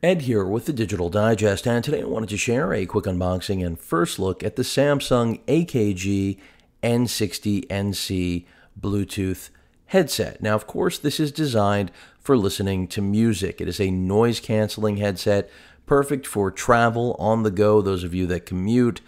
Ed here with the Digital Digest, and today I wanted to share a quick unboxing and first look at the Samsung AKG N60NC Bluetooth headset. Now, of course, this is designed for listening to music. It is a noise-canceling headset, perfect for travel, on the go, those of you that commute,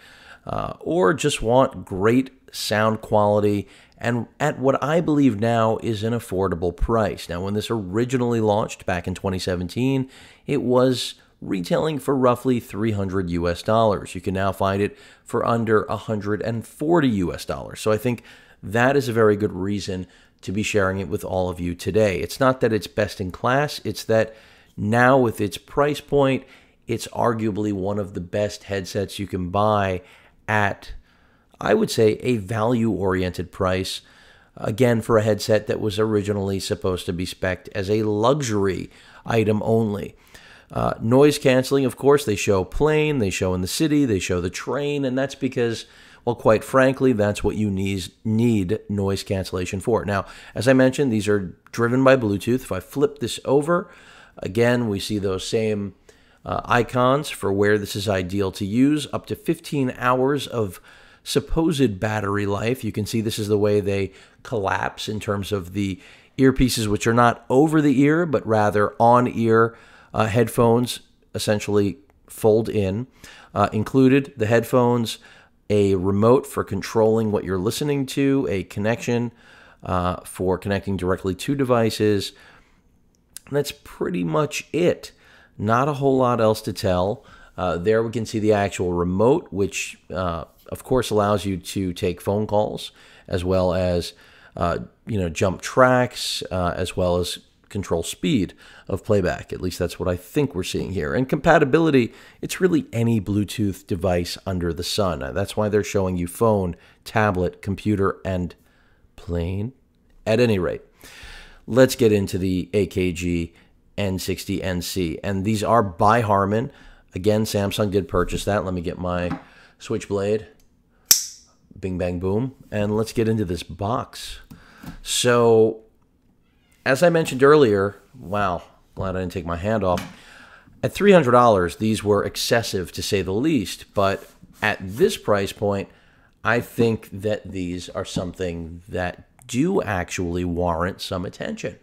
or just want great sound quality and at what I believe now is an affordable price. Now, when this originally launched back in 2017, it was retailing for roughly $300 US. You can now find it for under $140 US. So I think that is a very good reason to be sharing it with all of you today. It's not that it's best in class, it's that now with its price point, it's arguably one of the best headsets you can buy at, I would say, a value-oriented price, again, for a headset that was originally supposed to be spec'd as a luxury item only. Noise canceling, of course, they show plane, they show in the city, they show the train, and that's because, well, quite frankly, that's what you need noise cancellation for. Now, as I mentioned, these are driven by Bluetooth. If I flip this over, again, we see those same icons for where this is ideal to use, up to 15 hours of supposed battery life. You can see this is the way they collapse in terms of the earpieces, which are not over the ear, but rather on ear headphones, essentially fold in. Included the headphones, a remote for controlling what you're listening to, a connection for connecting directly to devices. And that's pretty much it. Not a whole lot else to tell. There we can see the actual remote, which of course allows you to take phone calls as well as jump tracks, as well as control speed of playback. At least that's what I think we're seeing here. And compatibility, it's really any Bluetooth device under the sun. That's why they're showing you phone, tablet, computer, and plane. At any rate, let's get into the AKG N60NC. And these are by Harman. Again, Samsung did purchase that. Let me get my switchblade. Bing, bang, boom. And let's get into this box. So, as I mentioned earlier, wow, glad I didn't take my hand off. At $300, these were excessive to say the least. But at this price point, I think that these are something that do actually warrant some attention.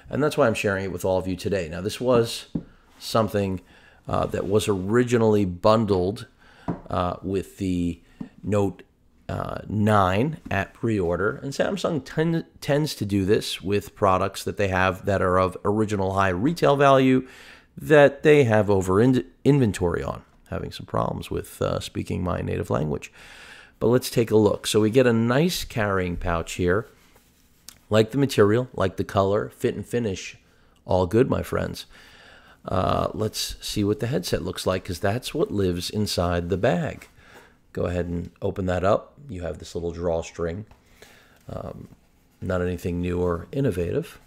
And that's why I'm sharing it with all of you today. Now, this was something that was originally bundled with the Note 9 at pre-order. And Samsung tends to do this with products that they have that are of original high retail value that they have over inventory on. Having some problems with speaking my native language. But let's take a look. So we get a nice carrying pouch here. Like the material, like the color, fit and finish, all good, my friends. Let's see what the headset looks like, because that's what lives inside the bag. Go ahead and open that up. You have this little drawstring. Not anything new or innovative.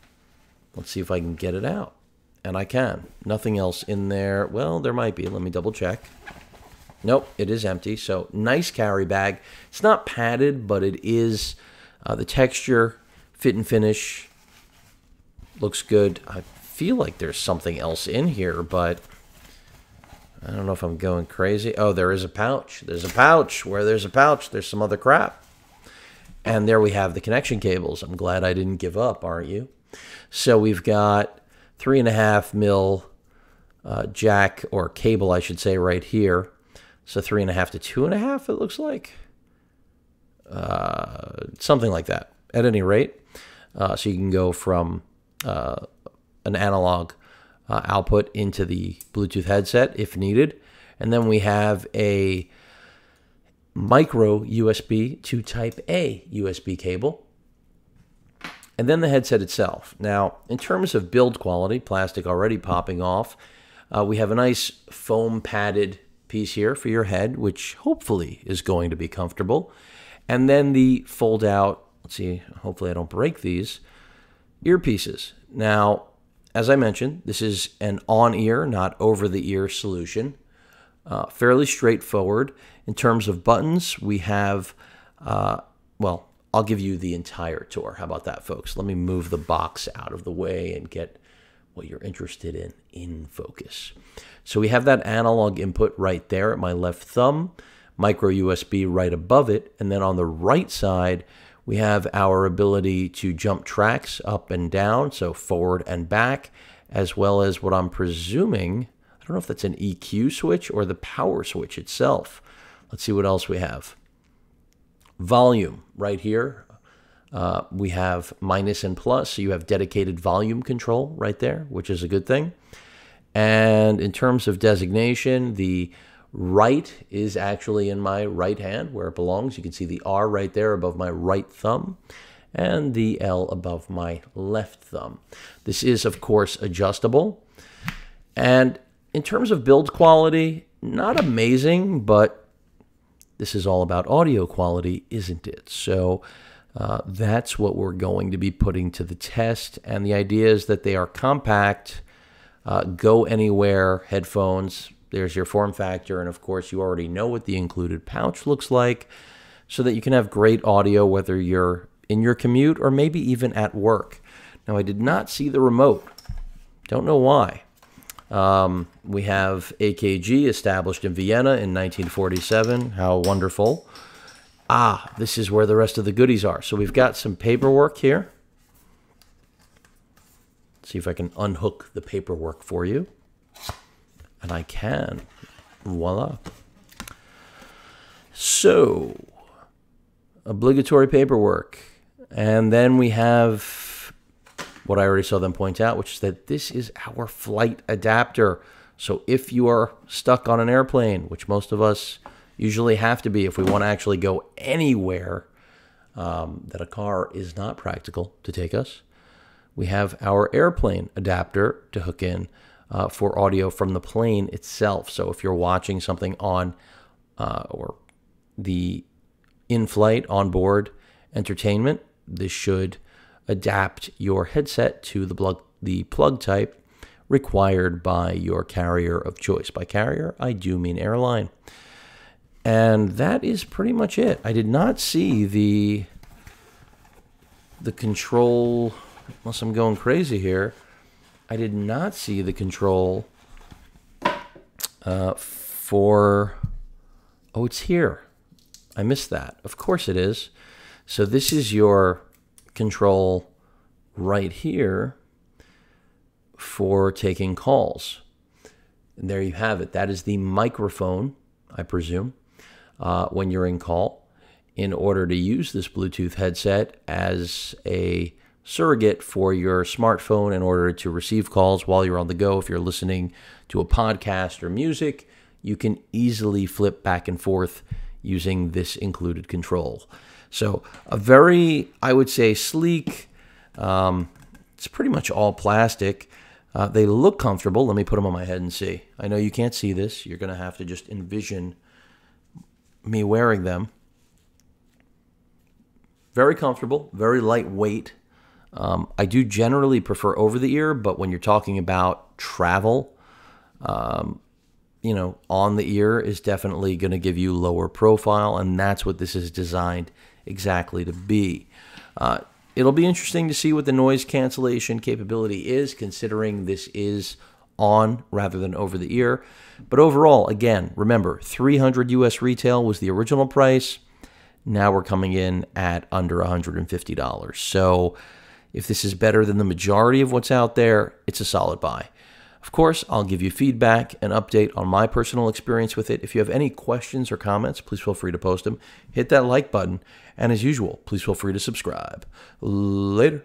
Let's see if I can get it out. And I can. Nothing else in there. Well, there might be. Let me double check. Nope, it is empty. So nice carry bag. It's not padded, but it is the texture, fit and finish, looks good. I feel like there's something else in here, but I don't know if I'm going crazy. Oh, there is a pouch. There's a pouch. Where there's a pouch, there's some other crap. And there we have the connection cables. I'm glad I didn't give up, aren't you? So we've got 3.5 mil jack, or cable, I should say, right here. So 3.5 to 2.5, it looks like. Something like that. At any rate, so you can go from an analog output into the Bluetooth headset if needed. And then we have a micro USB to Type A USB cable. And then the headset itself. Now, in terms of build quality, plastic already popping off, we have a nice foam padded piece here for your head, which hopefully is going to be comfortable. And then the fold out, let's see, hopefully I don't break these, earpieces. Now, as I mentioned, this is an on-ear, not over-the-ear solution. Fairly straightforward. In terms of buttons, we have, well, I'll give you the entire tour. How about that, folks? Let me move the box out of the way and get what you're interested in focus. So we have that analog input right there at my left thumb, micro USB right above it, and then on the right side, we have our ability to jump tracks up and down, so forward and back, as well as what I'm presuming, I don't know if that's an EQ switch or the power switch itself. Let's see what else we have. Volume right here. We have minus and plus, so you have dedicated volume control right there, which is a good thing. And in terms of designation, the right is actually in my right hand where it belongs. You can see the R right there above my right thumb and the L above my left thumb. This is, of course, adjustable. And in terms of build quality, not amazing, but this is all about audio quality, isn't it? So that's what we're going to be putting to the test. And the idea is that they are compact, go anywhere headphones. There's your form factor, and of course you already know what the included pouch looks like, so that you can have great audio whether you're in your commute or maybe even at work. Now, I did not see the remote. Don't know why. We have AKG, established in Vienna in 1947. How wonderful. This is where the rest of the goodies are. So we've got some paperwork here. See if I can unhook the paperwork for you. And I can. Voila. So, obligatory paperwork. And then we have what I already saw them point out, which is that this is our flight adapter. So if you are stuck on an airplane, which most of us usually have to be if we want to actually go anywhere that a car is not practical to take us, we have our airplane adapter to hook in for audio from the plane itself. So if you're watching something on or the in-flight, onboard entertainment, this should adapt your headset to the plug type required by your carrier of choice. By carrier, I do mean airline. And that is pretty much it. I did not see the control, unless I'm going crazy here. I did not see the control for, oh, it's here. I missed that. Of course it is. So this is your control right here for taking calls. And there you have it. That is the microphone, I presume, when you're in call, in order to use this Bluetooth headset as a surrogate for your smartphone in order to receive calls while you're on the go. If you're listening to a podcast or music, you can easily flip back and forth using this included control. So a very, I would say, sleek, it's pretty much all plastic. They look comfortable. Let me put them on my head and see. I know you can't see this. You're going to have to just envision me wearing them. Very comfortable, very lightweight. I do generally prefer over the ear, but when you're talking about travel, you know, on the ear is definitely going to give you lower profile, and that's what this is designed exactly to be. It'll be interesting to see what the noise cancellation capability is, considering this is on rather than over the ear. But overall, again, remember, $300 US retail was the original price. Now we're coming in at under $150. So if this is better than the majority of what's out there, it's a solid buy. Of course, I'll give you feedback and update on my personal experience with it. If you have any questions or comments, please feel free to post them. Hit that like button. And as usual, please feel free to subscribe. Later.